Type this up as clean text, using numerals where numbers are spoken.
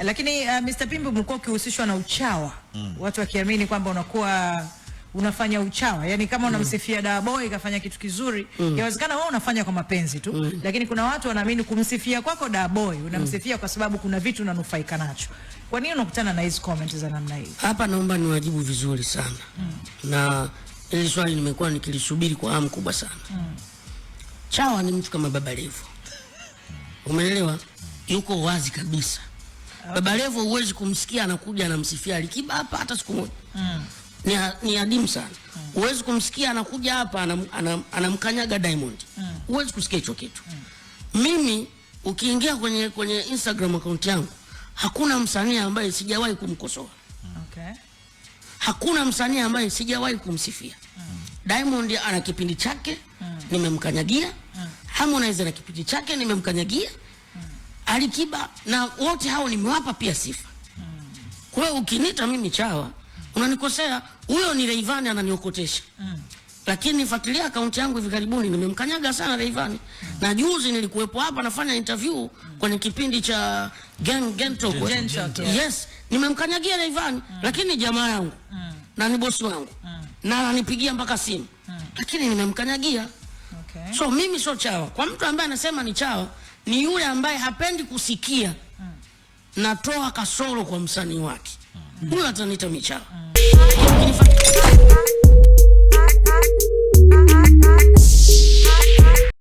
Lakini Mr. Pimbo, mlikuwa ukihusishwa na uchawa. Watu wakiamini kwamba unakuwa unafanya uchawa. Yaani kama unamsifia Dar Boy kafanya kitu kizuri, inawezekana wewe unafanya kwa mapenzi tu. Lakini kuna watu wanaamini kumsifia kwako Dar Boy, unamsifia kwa sababu kuna vitu unanufaika nacho. Kwa nini unakutana na hizo comments za namna hii? Hapa naomba niwajibu vizuri sana. Na hili swali nimekuwa nikilisubiri kwa hamu kubwa sana. Chawa ni mtu kama Baba Levo. Umeelewa? Yuko wazi kabisa. Baba Levo huwezi kumsikia anakuja anamsifia Alikiba hapa hata siku moja. Ni adimu sana. Huwezi kumsikia anakuja hapa anamkanyaga Diamond. Huwezi kusikia hicho kitu. Mimi ukiingia kwenye Instagram account yangu, hakuna msanii ambaye sijawahi kumkosoa. Okay. Hakuna msanii ambaye sijawahi kumsifia. Diamond ana kipindi chake, nimemkanyagia. Harmonize ana kipindi chake, nimemkanyagia. Alikiba na wote hao nimewapa pia sifa. Kwa hiyo ukiniita mimi chawa, unanikosea. Huyo ni Rayvanny ananiokotesha. Lakini fuatilia account yangu hivi karibuni, nimemkanyaga sana Rayvanny. Na juzi nilikuwepo hapa nafanya interview kwenye kipindi cha Gang Talk. Yes, nimemkanyagia Rayvanny, lakini jamaa yangu na ni bosi wangu. Na ananipigia mpaka simu. Lakini nimemkanyagia. Okay. So mimi sio chawa. Kwa mtu ambaye anasema ni chawa, ni yule ambaye hapendi kusikia natoa kasoro kwa msanii wake. Huyo ataniita michawa.